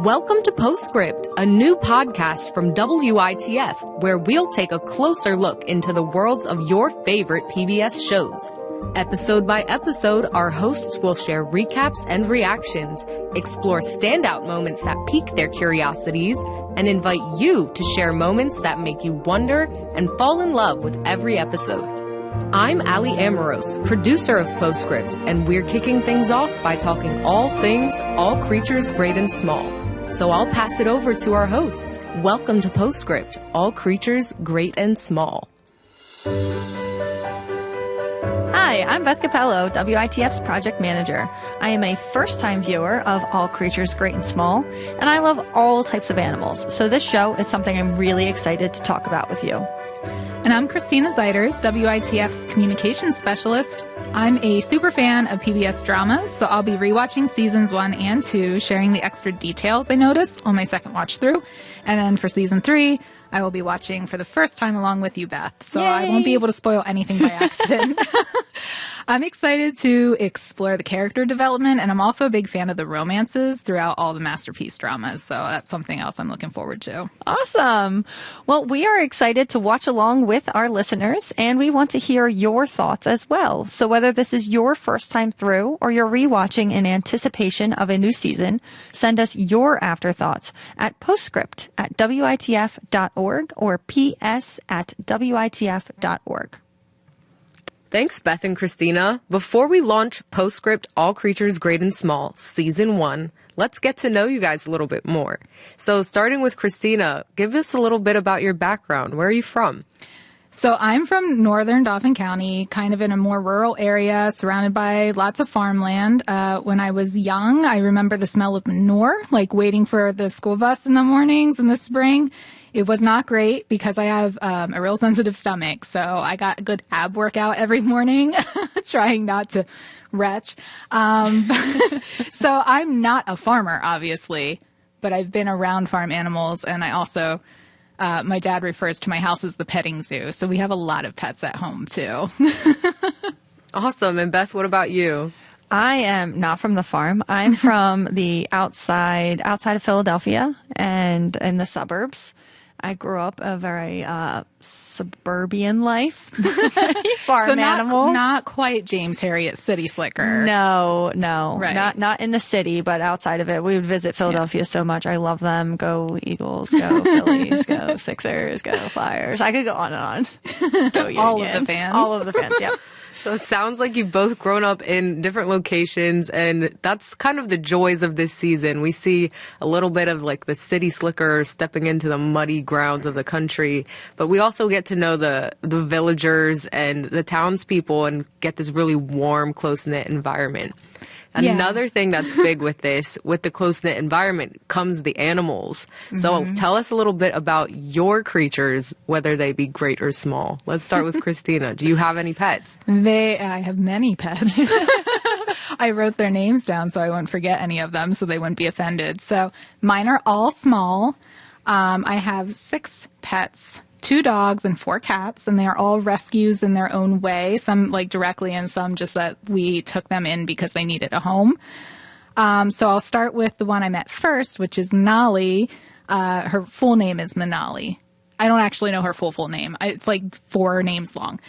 Welcome to Postscript, a new podcast from WITF, where we'll take a closer look into the worlds of your favorite PBS shows. Episode by episode, our hosts will share recaps and reactions, explore standout moments that pique their curiosities, and invite you to share moments that make you wonder and fall in love with every episode. I'm Ali Amoros, producer of Postscript, and we're kicking things off by talking all things, all creatures great and small. So I'll pass it over to our hosts. Welcome to Postscript, all creatures great and small. Hi, I'm Beth Capello, WITF's project manager. I am a first-time viewer of All Creatures Great and Small, and I love all types of animals. So this show is something I'm really excited to talk about with you. And I'm Christina Zeiders, WITF's communications specialist. I'm a super fan of PBS dramas, so I'll be rewatching seasons 1 and 2, sharing the extra details I noticed on my second watch through. And then for season 3, I will be watching for the first time along with you, Beth. So Yay! I won't be able to spoil anything by accident. I'm excited to explore the character development, and I'm also a big fan of the romances throughout all the Masterpiece dramas. So that's something else I'm looking forward to. Awesome. Well, we are excited to watch along with our listeners, and we want to hear your thoughts as well. So whether this is your first time through or you're rewatching in anticipation of a new season, send us your afterthoughts at postscript@witf.org or ps@witf.org. Thanks, Beth and Christina. Before we launch Postscript All Creatures Great and Small, Season 1, let's get to know you guys a little bit more. So starting with Christina, give us a little bit about your background. Where are you from? So I'm from northern Dauphin County, kind of in a more rural area, surrounded by lots of farmland. When I was young, I remember the smell of manure, like waiting for the school bus in the mornings in the spring. It was not great because I have a real sensitive stomach, so I got a good ab workout every morning, trying not to retch. So I'm not a farmer, obviously, but I've been around farm animals, and I also... my dad refers to my house as the petting zoo, so we have a lot of pets at home, too. Awesome. And Beth, what about you? I am not from the farm. I'm from the outside of Philadelphia and in the suburbs. I grew up a very suburban life. Farm animals. Not quite James Herriot City Slicker. No. Right. Not in the city, but outside of it. We would visit Philadelphia so much. I love them. Go Eagles, go Phillies, go Sixers, go Flyers. I could go on and on. Go Union. All of the fans. All of the fans, yep. So it sounds like you've both grown up in different locations, and that's kind of the joys of this season. We see a little bit of like the city slicker stepping into the muddy grounds of the country, but we also get to know the villagers and the townspeople and get this really warm, close-knit environment. Yeah. Another thing that's big with this, with the close-knit environment, comes the animals. So tell us a little bit about your creatures, whether they be great or small. Let's start with Christina. Do you have any pets? I have many pets. I wrote their names down so I wouldn't forget any of them so they wouldn't be offended. So mine are all small. I have 6 pets. 2 dogs and 4 cats, and they are all rescues in their own way, some like directly and some just that we took them in because they needed a home. So I'll start with the one I met first, which is Nolly. Her full name is Manali. I don't actually know her full name. It's like 4 names long.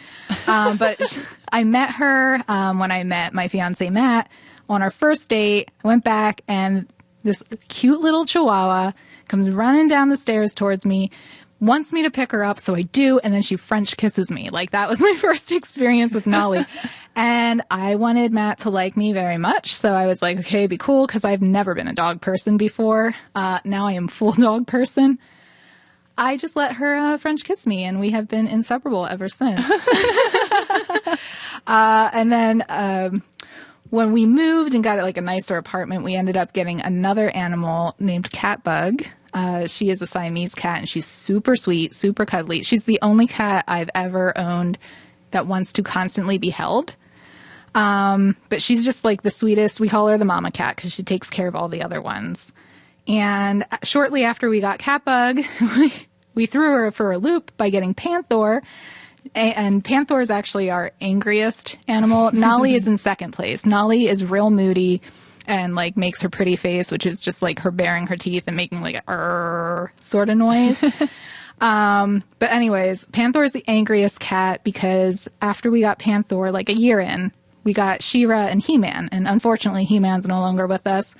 But I met her when I met my fiance, Matt, on our first date. I went back, and this cute little chihuahua comes running down the stairs towards me, wants me to pick her up, so I do, and then she French kisses me. Like, that was my first experience with Nolly. And I wanted Matt to like me very much, so I was like, okay, be cool, because I've never been a dog person before. Now I am full dog person. I just let her French kiss me, and we have been inseparable ever since. And then when we moved and got like a nicer apartment, we ended up getting another animal named Catbug. She is a Siamese cat, and she's super sweet, super cuddly. She's the only cat I've ever owned that wants to constantly be held. But she's just like the sweetest. We call her the mama cat because she takes care of all the other ones. And shortly after we got Catbug, we threw her for a loop by getting Panther. And Panther is actually our angriest animal. Nolly is in second place. Nolly is real moody and like makes her pretty face, which is just like her baring her teeth and making like a sort of noise. But anyways, Panther is the angriest cat because after we got Panther, like a year in, we got She-Ra and He-Man. And unfortunately, He-Man's no longer with us.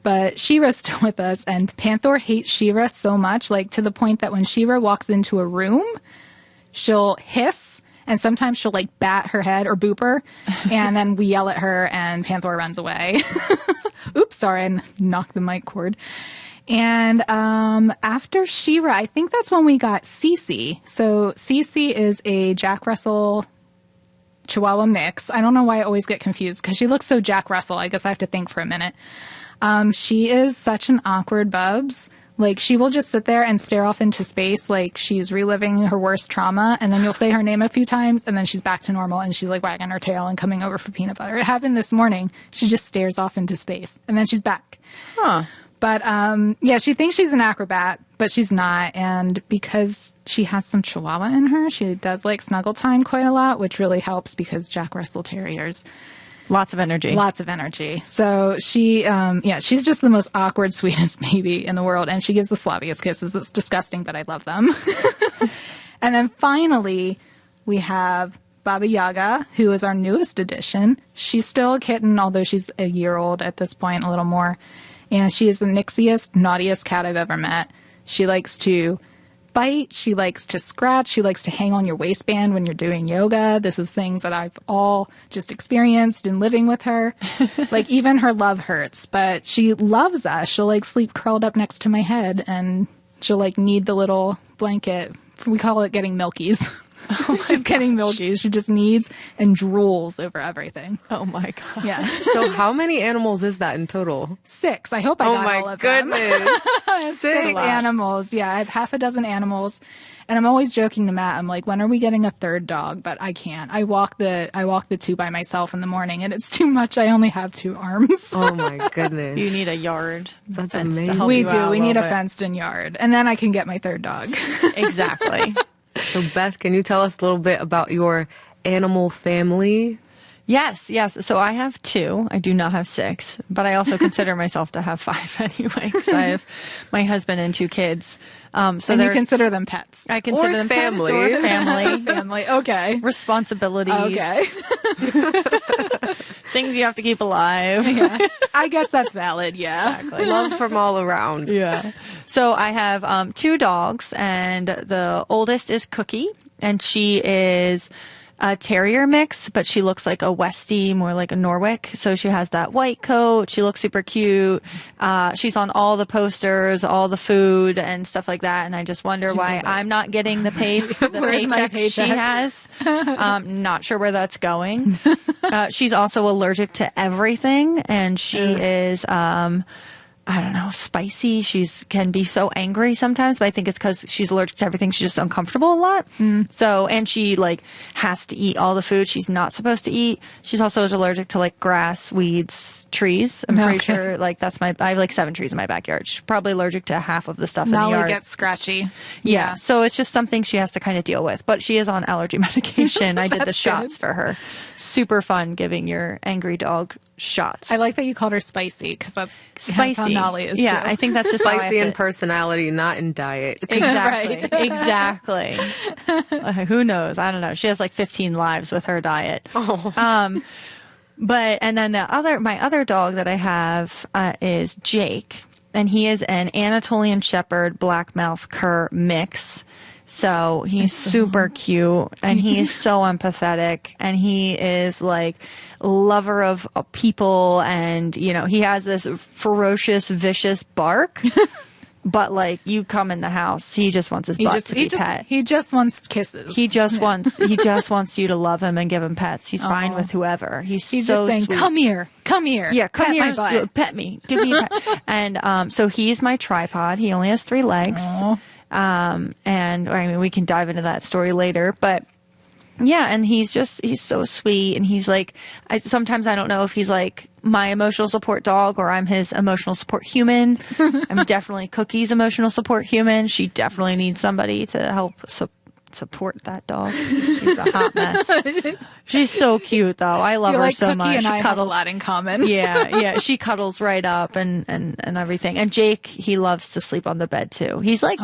But She-Ra's still with us, and Panther hates She-Ra so much, like to the point that when She-Ra walks into a room, she'll hiss, and sometimes she'll like bat her head or boop her, and then we yell at her, and Panther runs away. Oops, sorry, I knocked the mic cord. And after She-Ra, I think that's when we got Cece. So Cece is a Jack Russell Chihuahua mix. I don't know why I always get confused, because she looks so Jack Russell. I guess I have to think for a minute. She is such an awkward bubs. Like, she will just sit there and stare off into space like she's reliving her worst trauma, and then you'll say her name a few times, and then she's back to normal, and she's, like, wagging her tail and coming over for peanut butter. It happened this morning. She just stares off into space, and then she's back. Huh. But, yeah, she thinks she's an acrobat, but she's not, and because she has some Chihuahua in her, she does like snuggle time quite a lot, which really helps because Jack Russell Terriers... Lots of energy. Lots of energy. So she, she's just the most awkward, sweetest baby in the world. And she gives the slobbiest kisses. It's disgusting, but I love them. And then finally, we have Baba Yaga, who is our newest addition. She's still a kitten, although she's a year old at this point, a little more. And she is the nixiest, naughtiest cat I've ever met. She likes to bite. She likes to scratch. She likes to hang on your waistband when you're doing yoga. This is things that I've all just experienced in living with her. Like, even her love hurts, but she loves us. She'll like sleep curled up next to my head, and she'll like need the little blanket. We call it getting milkies. She's getting milky. She just needs and drools over everything. Oh my God. Yeah. So how many animals is that in total? 6. I hope I got all of them. Oh my goodness. 6 animals. Yeah, I have half a dozen animals. And I'm always joking to Matt. I'm like, when are we getting a third dog? But I can't. I walk the 2 by myself in the morning, and it's too much. I only have 2 arms. Oh my goodness. You need a yard. That's fence to amazing. help We you do. out We need a little bit. fenced-in yard. And then I can get my third dog. Exactly. So Beth, can you tell us a little bit about your animal family? Yes. So I have 2. I do not have 6, but I also consider myself to have 5 anyway, because I have my husband and 2 kids. So And you consider them pets. I consider Or them family. pets or family. Family. Okay. Responsibilities. Okay. Things you have to keep alive. Yeah. I guess that's valid. Yeah. Exactly. Love from all around. Yeah. So I have 2 dogs, and the oldest is Cookie, and she is a terrier mix, but she looks like a Westie, more like a Norwich. So she has that white coat. She looks super cute. She's on all the posters, all the food and stuff like that. And I just wonder why I'm not getting the Where's my paycheck she paycheck? has. Not sure where that's going. She's also allergic to everything, and she is, I don't know, spicy. Can be so angry sometimes, but I think it's because she's allergic to everything. She's just uncomfortable a lot. So, and she like has to eat all the food she's not supposed to eat. She's also allergic to like grass, weeds, trees. I'm pretty Okay. sure like I have like 7 trees in my backyard. She's probably allergic to half of the stuff in the Nolly yard. gets scratchy. Yeah. So it's just something she has to kind of deal with. But she is on allergy medication. I did the That's shots for her. Super fun giving your angry dog shots. I like that you called her spicy, because that's Spicy. how Nolly is Yeah, too. I think that's just how I have Spicy in to- personality, not in diet. Exactly. Right. Exactly. Who knows? I don't know. She has like 15 lives with her diet. But and then my other dog that I have is Jake, and he is an Anatolian Shepherd Blackmouth Cur mix. So he's super cute, and he is so empathetic, and he is like lover of people, and you know, he has this ferocious, vicious bark. But like, you come in the house, he just wants his butt to be pet. He just wants kisses. He just wants you to love him and give him pets. He's fine with whoever. He's He's so just saying, sweet. come here. Yeah, come pet here, my butt." pet me, give me a pet. And so he's my tripod. He only has 3 legs. And I mean, we can dive into that story later, but yeah, and he's so sweet, and he's like, sometimes I don't know if he's like my emotional support dog or I'm his emotional support human. I'm definitely Cookie's emotional support human. She definitely needs somebody to help support that dog. She's a hot mess. She's so cute, though. I love You're her like so Cookie much. and She I have a cuddles. lot in common. Yeah. She cuddles right up and everything. And Jake, he loves to sleep on the bed too. He's like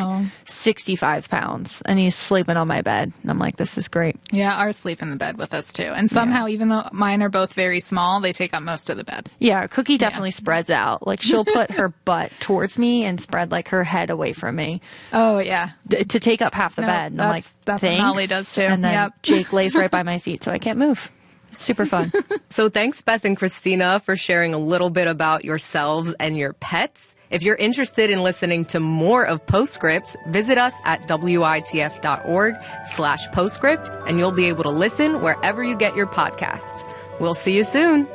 65 pounds and he's sleeping on my bed. And I'm like, this is great. Yeah, ours sleep in the bed with us too. And somehow, even though mine are both very small, they take up most of the bed. Yeah, Cookie definitely spreads out. Like she'll put her butt towards me and spread like her head away from me Oh, yeah. to take up half the No, bed. And I'm like, that's what thanks. Holly does too. And then Yep. Jake lays right by my feet so I can't move. It's super fun. So thanks, Beth and Christina, for sharing a little bit about yourselves and your pets. If you're interested in listening to more of Postscripts, visit us at witf.org/postscript, and you'll be able to listen wherever you get your podcasts. We'll see you soon.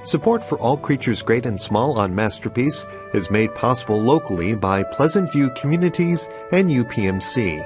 Support for All Creatures Great and Small on Masterpiece is made possible locally by Pleasant View Communities and UPMC.